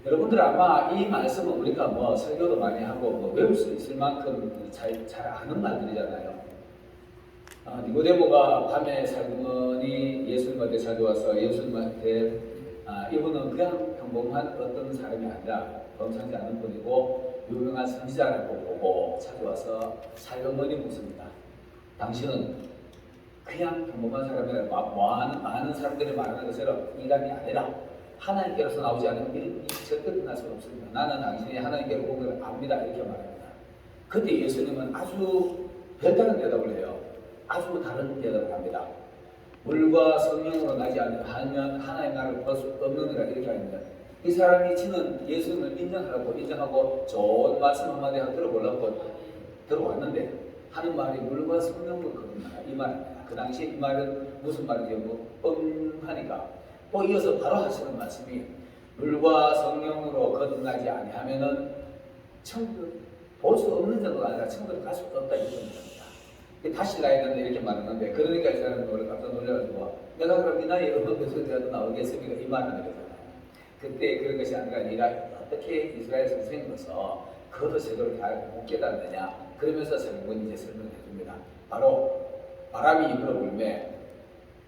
여러분들 아마 이 말씀은 우리가 뭐 설교도 많이 하고 뭐 외울 수 있을 만큼 잘 아는 말들이잖아요. 니고데모가 밤에 살금머니 예수님한테 찾아와서 예수님한테 이분은 그냥 평범한 어떤 사람이 아니라 범상치 않은 분이고 유명한 선지자라고 보고 찾아와서 살금머니 묻습니다. 당신은 그냥 평범한 사람이라 많은 사람들이 말하는 것처럼 인간이 아니라 하나님께로서 나오지 않은 일이 절대 끝날 수는 없습니다. 나는 당신이 하나님께로 온 걸 압니다. 이렇게 말합니다. 그때 예수님은 아주 별다른 대답을 해요. 아주 다른 대답을 합니다. 물과 성령으로 나지 않으면 하나님 나라를 볼 수 없느니라 이렇게 합니다. 이 사람이 지는 예수님을 인정하고 좋은 말씀 한마디 하고 들어왔는데 하는 말이 물과 성령으로 거듭나라 이 말입니다. 그 당시에 이 말은 무슨 말이죠? 하니까 또 이어서 바로 하시는 말씀이 물과 성령으로 거듭나지 아니하면은 천국 볼 수 없는 정도가 아니라 천국에 갈 수 없다 이런 겁니다. 다시 가야 된다 이렇게 말하는데 그러니까 이 사람은 오늘 깜짝 놀라가지고 내가 그럼 이 나이에 어느 백성이라도 나오겠습니까? 이 말을 하잖아요. 그때 그런 것이 아니라 네가 어떻게 이스라엘 선생으로서 그것도 제대로 못 깨달았느냐 그러면서 설명을 이제 설명해 줍니다. 바로 바람이 입으로 불매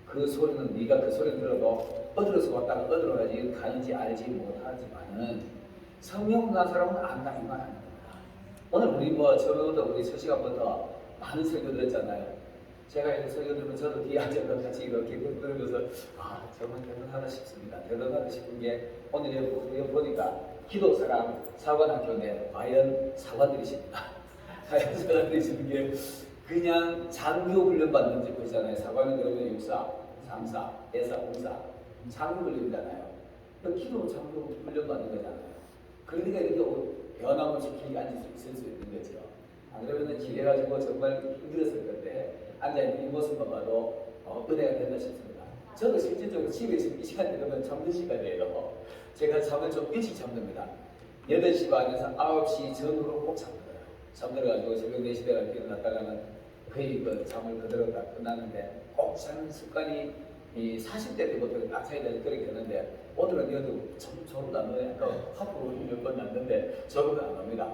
그 소리는 네가 그 소리를 들어도 어디로서 왔다가 어디로 가는지 알지 못하지만은 성령 난 사람은 안다 이 말 아닙니다. 오늘 우리 처음부터 우리 첫 시간부터 많은 설교 들었잖아요. 제가 이렇게 설교 들으면 저도 뒤에 앉아서 같이 이렇게 들으면서 정말 대단하다 싶습니다. 대단하다 싶은 게 오늘 여기 보니까 기도 사관학교인데 과연 사관들이십니다. 과연 사관들이시는 게 그냥 장교 훈련 받는 집 보잖아요. 사관은 그러면 육사, 상사, 대사, 공사 장교 훈련이잖아요. 그 기도 장교 훈련 받는 거잖아요. 그러니까 이렇게 변함없이 길게 앉을 수 있을 수 있는 거죠. 안 그러면 길해가지고 정말 힘들었을 건데 앉아있는 이 모습만 봐도 은혜가 된다 싶습니다. 저도 실질적으로 집에 있으면 이 시간에 되면 잠든 시간이에요. 제가 잠을 좀 일찍 잠듭니다. 8시 반에서 9시 전후로 꼭 잠들어요. 잠들어가지고 새벽 4시 되가 일어났다가는 거의 그 잠을 그대로 다 끝나는데 꼭 자는 습관이 이 40대 때부터 나차이가 그렇게 되는데 오늘은 여도 저보다 약간 하프로 몇번 났는데 저보다 안 합니다.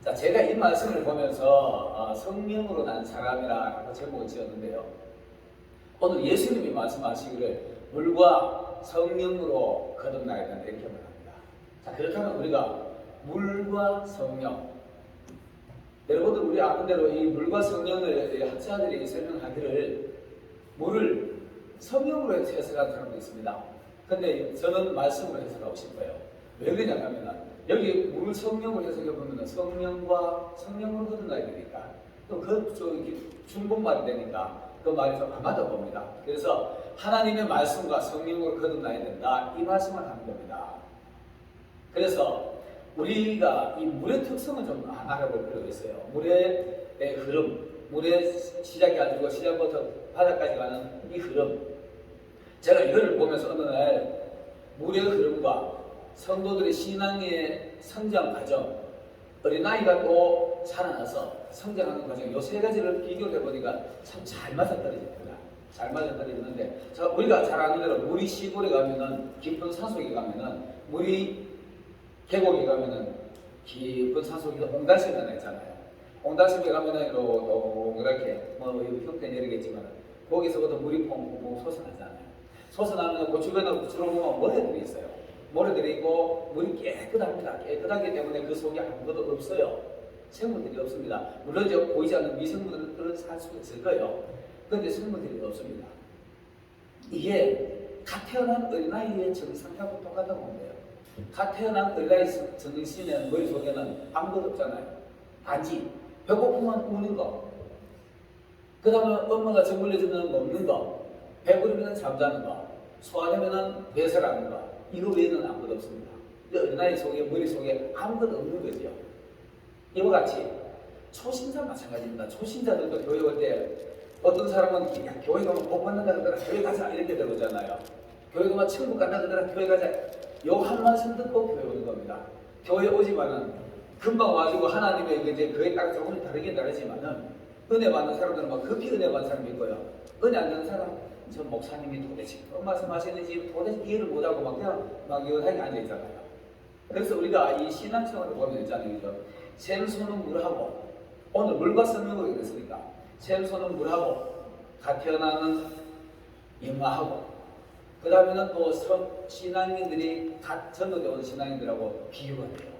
자, 제가 이 말씀을 보면서 성령으로 난 사람이라고 제목을 지었는데요. 오늘 예수님이 말씀하시기를 물과 성령으로 거듭나야 된다 이렇게 말합니다. 자, 그렇다면 우리가 물과 성령 여러분들 우리 아는 대로 이 물과 성령을 학자들이 설명하기를 물을 성령으로 해석하는 사람도 있습니다. 근데 저는 말씀으로 해석하고 싶어요. 왜 그러냐면 여기 물을 성령으로 해석해 보면 성령과 성령으로 거듭나야 되니까 또 그쪽이 중복말이 되니까 그 말이 좀 안 맞아 봅니다. 그래서 하나님의 말씀과 성령으로 거듭나야 된다 이 말씀을 하는 겁니다. 그래서 우리가 이 물의 특성을 좀 알아볼 필요가 있어요. 물의 흐름, 물의 시작해가지고 시작부터 바닥까지 가는 이 흐름. 제가 이거를 보면서 어느 날 물의 흐름과 성도들의 신앙의 성장 과정, 어린아이가 또 자라나서 성장하는 과정, 이 세 가지를 비교해 보니까 참 잘 맞아떨어집니다. 잘 맞아떨어지는데, 우리가 잘 아는 대로 물이 시골에 가면은, 깊은 산속에 가면은, 물이 계곡에 가면은, 깊은 산속에 옹달샘이 하나 있잖아요. 옹달샘에 가면은, 이렇게, 형태는 여러겠지만, 거기서부터 물이 퐁퐁퐁 솟아나잖아요. 솟아나면 그 주변에 들어보면 모래들이 있어요. 모래들이 있고 물이 깨끗합니다. 깨끗하기 때문에 그 속에 아무것도 없어요. 생물들이 없습니다. 물론 이제 보이지 않는 미생물들은 살 수 있을 거예요. 그런데 생물들이 없습니다. 이게 갓 태어난 어린아이의 정상하고 똑같다고 보는데요. 갓 태어난 어린아이 정신의 머릿속에는 아무것도 없잖아요. 단지 배고프면 우는 거, 그 다음에 엄마가 정 물려주면 먹는 거, 배부르면 잠자는 거, 소화되면 배설하는 거, 이거 외에는 아무것도 없습니다. 어린아이 속에, 머릿속에 아무것도 없는 거죠. 이와 같이 초신자 마찬가지입니다. 초신자들도 교회 올 때 어떤 사람은 교회 가면 복 받는다 그러더라 교회 가자 이렇게 되잖아요. 교회 가면 천국 간다 그러더라 교회 가자. 요 한 말씀 듣고 교회 오는 겁니다. 교회 오지만은 금방 와가지고 하나님의 이제 그에 따라 조금 다르긴 다르지만은 은혜 받는 사람들은 막 급히 은혜 받는 사람이 있고요. 은혜 안 받는 사람 저 목사님이 도대체 어떤 말씀하시는지 도대체 이해를 못하고 막 그냥 막 연하게 앉아있잖아요. 그래서 우리가 이 신앙생활을 보면 있잖아요. 샘소는 물하고, 오늘 물과 성령으로 그랬으니까 샘소는 물하고 같아나는 영화하고, 그 다음에는 또 신앙인들이 갓 전도되어 온 신앙인들하고 비유가 돼요.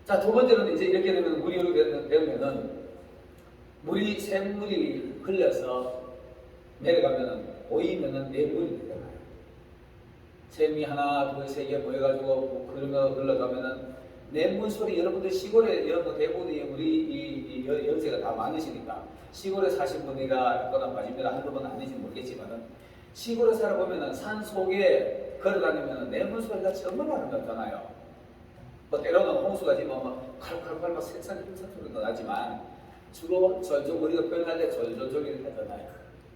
자, 두 번째는 이제 이렇게 되면 물이 이렇게 되면은 물이 샘물이 흘려서 내려가면은 보이면은 내 물이 되잖아요. 샘이 하나, 둘, 세 개 모여가지고 그런 거 흘러가면은 내물 소리, 여러분들 시골에 여러분 대부분이 우리 이 연세가 다 많으시니까 시골에 사신 분이가 거나 빠집니다. 한두 번 아닌지 모르겠지만은 시골에 살아보면은 산 속에 걸어다니면은 내물 소리가 정말 아름답잖아요. 뭐 때로는 홍수가 지면 막 칼칼칼 막 세찬 소리가 나지만 주로 절적 우리가 표현할 때 절절절이 하잖아요.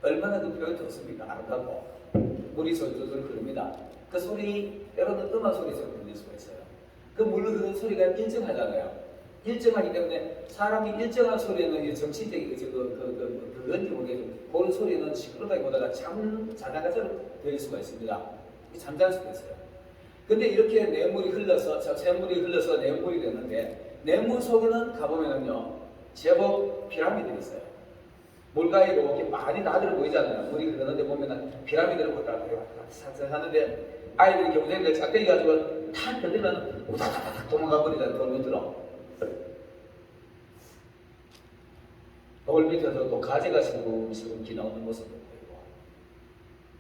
얼마나 그 표현이 좋습니까? 아름답고 물이 절절절 흐릅니다. 그 소리 때로는 음악 소리처럼 들릴 수가 있어요. 그 물로 흐르는 소리가 일정하잖아요. 일정하기 때문에 사람이 일정한 소리에는 정신적인 그건지 모르겠지만 그런 소리는 시끄럽다기보다가 자장가처럼 들릴 수가 있습니다. 잠잘 수가 있어요. 근데 이렇게 냇물이 흘러서 샘물이 흘러서 냇물이 되는데 냇물 속에는 가보면은요 제법 피라미드가 있어요. 물가에 이렇게 많이 나들어 보이잖아요. 물이 흐르는데 보면은 피라미드를 보다가 하는데 아이들이 경쟁들 작대기 가지고 탁 건드리면 우다다닥 도망가 버리잖아요. 돌 밑으로. 돌 밑에서 또 가지가 시금시금 기나오는 모습도 보이고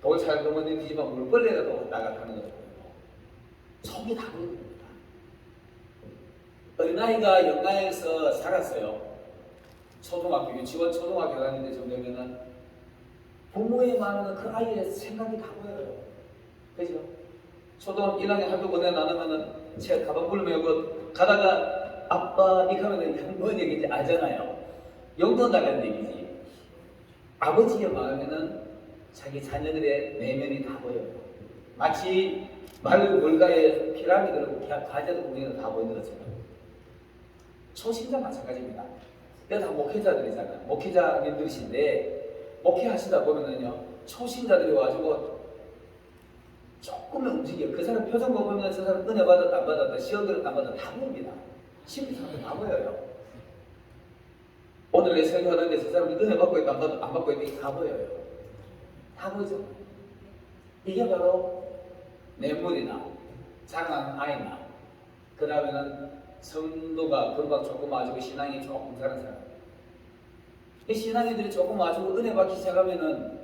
돌 살금은 뒤지만 물벌레가 또 왔다 갔다 하는 것도 보이고 속이 다 보입니다. 어린아이가 영가에서 살았어요. 초등학교, 유치원, 초등학교 다니는데 좀 되면은 부모의 마음은 그 아이의 생각이 다 보여요. 그죠? 초등학교 1학년 학교 보내 나누면은 제 가방불 메고 가다가 아빠 이렇게 하면 뭔 얘기인지 알잖아요. 용돈 달라는 얘기지. 아버지의 마음에는 자기 자녀들의 내면이 다 보여요. 마치 맑은 물가에 피라미드를 가재도 보면 다 보이는 것처럼. 초신자 마찬가지입니다. 다 목회자들이잖아요. 목회자님들이신데 목회하시다 보면은요 초신자들이 와가지고 조금은 움직여요. 그 사람 표정 보면 저 사람 은혜 받았다 안 받았다 시험 들었다 안 받았다 다 보입니다. 심리상도 다 보여요. 오늘 내 설교하는데 저 사람이 은혜 받고 있다 안 받고 있다 다 보여요. 다 보이죠? 이게 바로 뇌물이나 장한 아이나 그 다음에는 성도가 금방 조금 와주고 신앙이 조금 사는 사람. 이 신앙인들이 조금 와주고 은혜 받기 시작하면은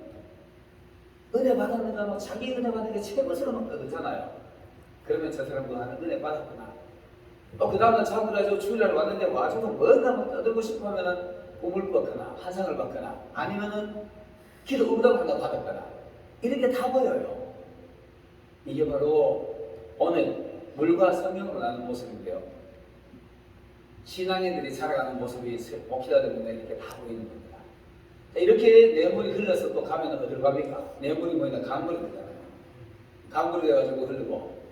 은혜 받았는가 막 자기 은혜 받는 게 최고처럼 막 떠들잖아요. 그러면 저 사람도 나는 은혜 받았구나. 또 그 다음날 자고 가지고 주일날 왔는데 와주고 뭔가 막 떠들고 싶어 하면은 꿈을 꿨거나 환상을 받거나 아니면은 기도 응답을 한다 받았거나 이렇게 다 보여요. 이게 바로 오늘 물과 성령으로 나는 모습인데요. 신앙인들이 살아가는 모습이 목회자들 눈에 이렇게 다 보이는 겁니다. 이렇게 뇌물이 흘러서 또 가면 어디로 갑니까? 뇌물이 뭐냐? 강물이 되잖아요. 강물이 돼가지고 흐르고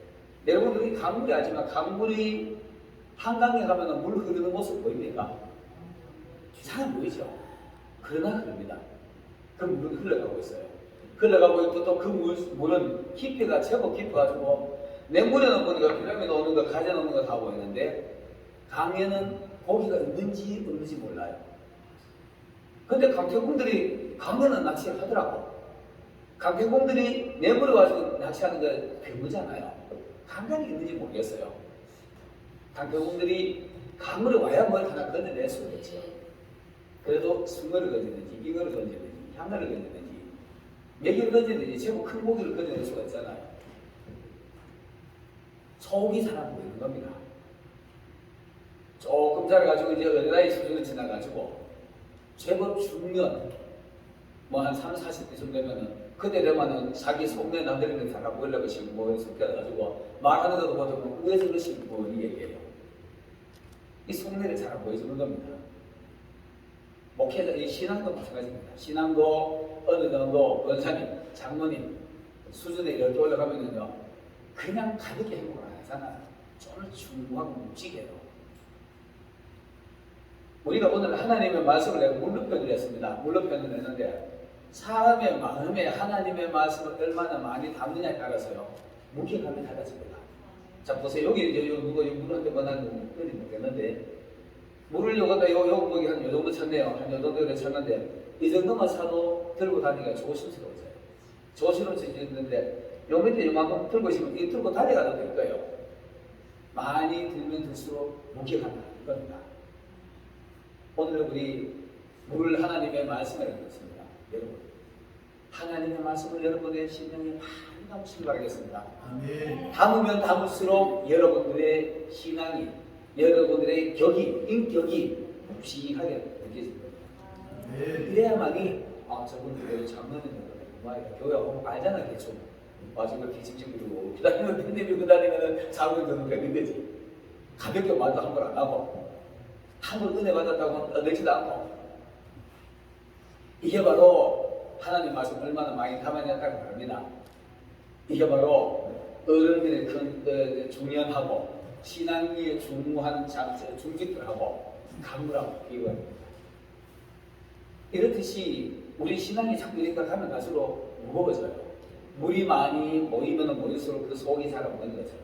여러분들이 강물이 아니지만 강물이 한강에 가면 물 흐르는 모습 보입니까? 잘 안 보이죠? 그러나 흐릅니다. 그 물은 흘러가고 있어요. 흘러가고 있고 또 그 물은 깊이가 제법 깊어가지고 냇물에는 보니까 피라미드 오는 거 가재 오는 거 다 보이는데 강에는 고기가 있는지 없는지 몰라요. 근데 강태공들이 강에는 낚시를 하더라고. 강태공들이 냇물에 와서 낚시하는 게 드물잖아요. 강간이 있는지 모르겠어요. 강태공들이 강물에 와야 뭘 하나 건져낼 수가 있죠. 그래도 숭어를 건지든지 잉어를 건지든지 향나를 건지든지 메기를 건지든지 제법 큰 고기를 건져낼 수가 있잖아요. 속이 사람 보이는 겁니다. 조금 자라가지고 이제 어린아이 수준을 지나가지고 제법 중년 뭐 한 30, 40대쯤 되면은 그때 되면은 자기 속내 남들이는 사람 보이려고 지금 뭐 섞여가지고 말하는 것도 보통 왜 저러시는 분이 얘기해요. 이 속내를 잘 안 보여주는 겁니다. 목회자, 이 신앙도 마찬가지입니다. 신앙도 어느 정도 권사님, 장로님 수준에 이렇게 올라가면은요 그냥 가볍게 행복을 안 하잖아요. 좀 중후하고 묵직해요. 우리가 오늘 하나님의 말씀을 내가 물로 표현을 했습니다. 물로 표현을 했는데 사람의 마음에 하나님의 말씀을 얼마나 많이 담느냐에 따라서요, 무게감이 달라집니다. 자, 보세요. 여기 이제 누가 물한테 만난 끓이 먹겠는데, 물을 요거다, 요 목이 한 요 정도 찼네요. 한 요 정도 찼는데, 이 정도만 사도 들고 다니기가 조심스러워져요. 조심스러워지는데, 요 밑에 요만큼 들고 있으면 이 들고 달려가도 될 거예요. 많이 들면 들수록 무게감이 나는 겁니다. 오늘 우리 물 하나님의 말씀을 읽었습니다. 여러분, 하나님의 말씀을 여러분의 심령에 많이 담으시기 바라겠습니다. 아멘. 담으면 담을수록 여러분들의 신앙이, 여러분들의 격이, 인격이 묵직하게 느껴집니다. 이래야만이 저분들 장로님들 교회 오면 알잖아. 대충 마지막에 기침치고 기다리면 팬데믹 기다리면 자고 드는 되는 거지. 가볍게 말도 한 번 안 하고 한 번 은혜 받았다고 얻지도 않고, 이게 바로 하나님 말씀 얼마나 많이 담아냈다고 합니다. 이게 바로 어른들의 큰 중요하고 신앙에 중요한 중직들하고 강물하고 비교합니다. 이렇듯이 우리 신앙이 자꾸 이렇게 가면 갈수록 무거워져요. 물이 많이 모이면 모일수록 그 속이 잘 없는 거죠.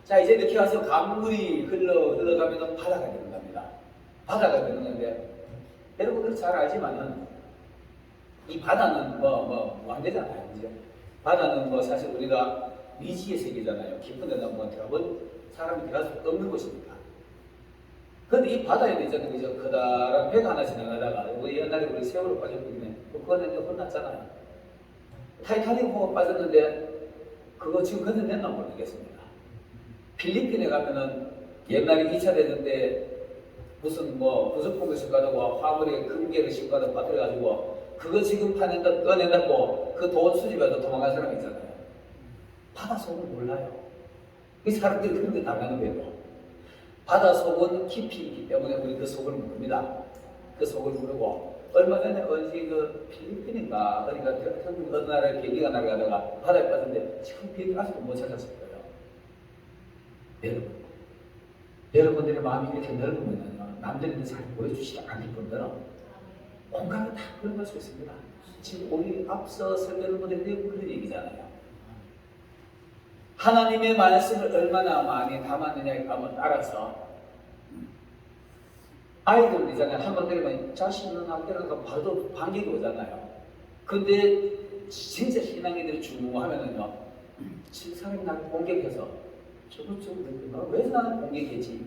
자, 이제 이렇게 와서 강물이 흘러가면 바다가 되는 겁니다. 바다가 되는 건데, 여러분들 잘 알지만은 이 바다는 안 되잖아요. 그죠? 바다는 사실 우리가 미지의 세계잖아요. 깊은 데는 들어본 사람이 들어갈 수 없는 곳입니다. 근데 이 바다에 있잖아요. 그죠? 커다란 배가 하나 지나가다가, 우리 옛날에 우리 세월호 빠졌거든요. 그거는 혼났잖아요. 타이타닉 호가 빠졌는데, 그거 지금 건너냈나 모르겠습니다. 필리핀에 가면은 옛날에 2차 대전 때 무슨 부속품을 싣가지고 화물에 금괴를 싣가지고 빠뜨려가지고 그거 지금 꺼낸다고 그 돈 수집해서 도망간 사람이 있잖아요. 바다 속은 몰라요. 이 사람들이 그런 데 당하는 거예요. 바다 속은 깊이 있기 때문에 우리 그 속을 모릅니다. 그 속을 모르고, 얼마 전에 어디 그 필리핀인가 어디가 어느 나라에 비행기가 날아가다가 바다에 빠졌는데 지금 비행기 아직도 못 찾았을 거예요. 여러분들의 마음이 이렇게 넓으면 남들이 잘 보여주시지 않을 뿐더러 공간을 다 끌어갈 수 있습니다. 지금 우리 앞서 설명한 분들이 그런 얘기잖아요. 하나님의 말씀을 얼마나 많이 담았느냐에 따라서 아이들이잖아요. 한번 들으면 자신 있는 학교를 가면 바로 반격이 오잖아요. 근데 진짜 신앙이들이 중요하면은요, 사람이 나를 공격해서 왜 나는 공격했지?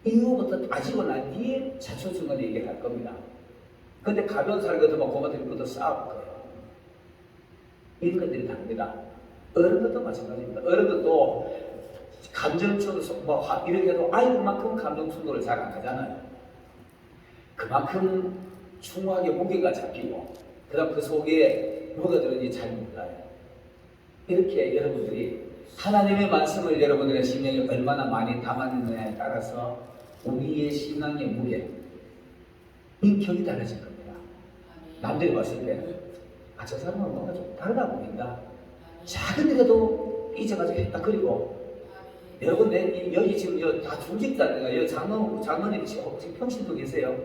이후부터 따지고 난 뒤에 자초중간에 얘기할 겁니다. 근데 가벼운 사람 같으면 고마들부터 싸울 거예요. 이런 것들이 다릅니다. 어른들도 마찬가지입니다. 어른들도 감정충돌, 이렇게 해도 아이들만큼 감정충돌을 잘 안 하잖아요. 그만큼 중후하게 무게가 잡히고, 그 다음 그 속에 뭐가 들었는지 잘 몰라요. 이렇게 여러분들이 하나님의 말씀을 여러분들의 심령에 얼마나 많이 담았느냐에 따라서 우리의 신앙의 무게, 인격이 달라질 겁니다. 남들이 봤을 때, 저 사람은 뭔가 좀 다르다 보인다. 작은 일에도 삐져가지고 했다. 그리고 여러분, 여기 지금 다 중직자들, 여기 장로님 지금 평신도 계세요?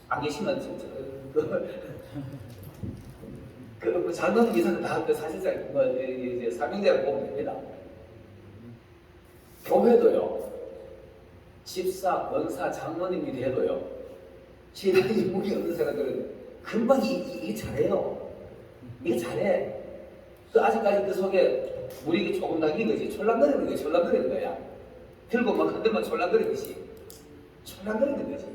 안 계시면 그 장로님 이사는 다 사실상 사명자를 보면 됩니다. 교회도요, 집사, 권사, 장로님이 돼도요, 신앙이 무게 없는 사람들은 금방 이게 잘해요. 이게 잘해. 아직까지 그 속에 물이 조금 담긴 거지. 철랑거리는 거야. 들고 막 흔들면 철랑거리듯이. 철랑거리는 거지.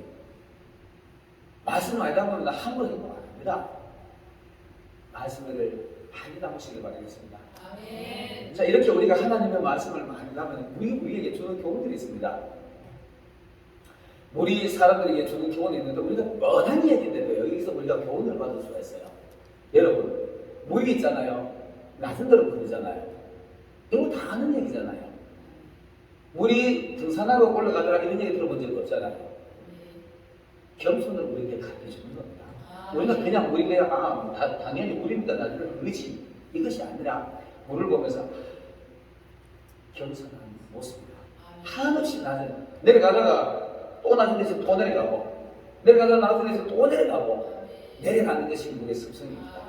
말씀 많이 담으면 함부로 행동 안 합니다. 말씀을 많이 담으시길 바라겠습니다. 아멘. 자, 이렇게 우리가 하나님의 말씀을 많이 담으면 우리에게 주는 교훈들이 있습니다. 우리 사람들에게 주는 교훈이 있는데, 우리가 뻔한 얘기인데도 여기서 우리가 교훈을 받을 수가 있어요. 여러분, 물이 있잖아요. 낮은 데로 그러잖아요. 이거 다 아는 얘기잖아요. 물이 등산하고 올라가더라 이런 얘기 들어본 적 없잖아요. 겸손을 우리에게 가르쳐 주는 겁니다. 우리는 그냥 우리가 당연히 물입니다. 나중에 그렇지. 이것이 아니라 물을 보면서 겸손한 모습이다. 한없이 낮은, 내려가다가 또 낮은 데서 또 내려가고, 내려가다가 낮은 데서 또 내려가고, 내려가는 것이 우리의 습성입니다.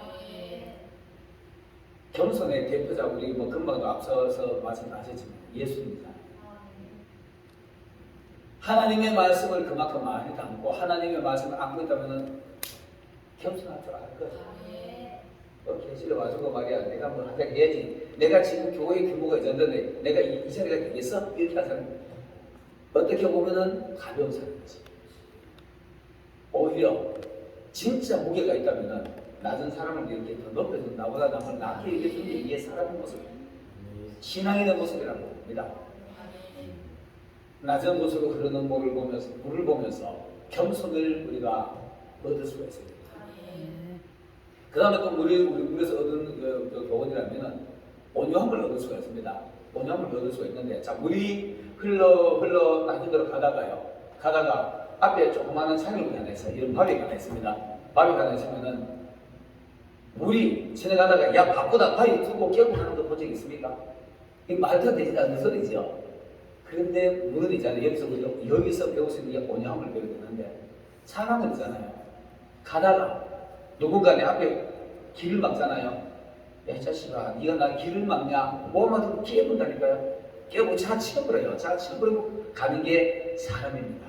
겸손의 대표자 우리 뭐 금방도 앞서서 말씀하셨지만 예수님이잖아요. 하나님의 말씀을 그만큼 많이 담고 하나님의 말씀을 안고 있다면 겸손할 줄 알 거예요. 교실에 와주고 말이야 내가 뭘 하자 해야지. 내가 지금 교회 규모가 이 정도인데 내가 이 자리가 되겠어? 이렇게 하는 사람 어떻게 보면은 가벼운 사람이지. 오히려 진짜 무게가 있다면은 낮은 사람을 이렇게 더 높여서 나보다 남을 낮게 여겨주는 게 이게 사람의 모습, 신앙인의 모습이라고 봅니다. 낮은 곳으로 흐르는 물을 보면서 겸손을 우리가 얻을 수가 있습니다. 그 다음에 또 물에서 얻은 그 교훈이라면 온유함을 얻을 수가 있습니다. 온유함을 얻을 수가 있는데, 자, 물이 흘러 낮은 데로 가다가 앞에 조그마한 창이 하나 있어요. 이런 바위가 하나 있습니다. 바위가 하나 있으면은 물이 지나가다가 야 바쁘다 바위 두고 깨고 하는 거 본 적 있습니까? 이 말도 되지 않는 소리죠. 그런데 물은 있잖아요. 여기서 배울 수 있는 게 온유함을 배워야 되는데, 사람은 있잖아요. 가다가 누군가 내 앞에 길을 막잖아요. 야, 이 자식아, 네가 나 길을 막냐? 뭐만 해도 깨문다니까요. 깨고 차 치워버려요. 차 치워버리고 가는 게 사람입니다.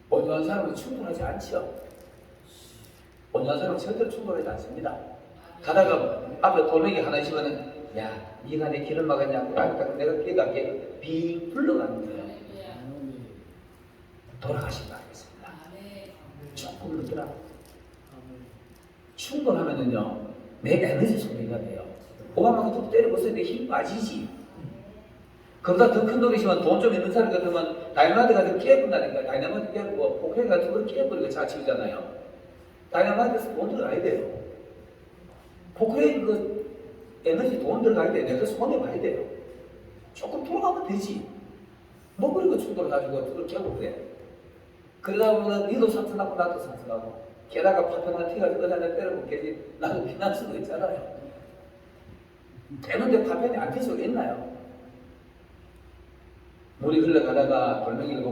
온유한 사람은 충분하지 않죠. 온유한 사람은 절대로 충분하지 않습니다. 가다가 앞에 돌멩이 하나 있으면은 야, 네가 내 길을 막았냐? 그러니까 내가 깨닫게 빙 불러가는 거예요. 돌아가신 거 아니겠습니다. 조금 늦더라. 충분하면은요, 내 에너지 소비가 돼요. 오바마가 또 때려보세요. 내 힘 빠지지. 그보다 더 큰 돈이지만 돈 좀 있는 사람 같으면 다이너마이트 같은 거 깨분다니까. 다이너마이트 깨고 포켓 같은 거 깨버리고 자치우잖아요. 다이너마이트에서 돈 들어가야 돼요. 포켓 그 에너지 돈 들어가야 돼. 내가 손해 봐야 돼요. 조금 돌아가면 되지. 뭐 그리고 충돌해가지고 그걸 깨고 그래. 그러다 보면 니도 상처나고 나도 상처나고 게다가 파편한 티가 어디다 때려고 깨지 나도 피날 수도 있잖아요. 되는데 파편이 안 튈 수가 있나요? 물이 흘러가다가 돌멩이를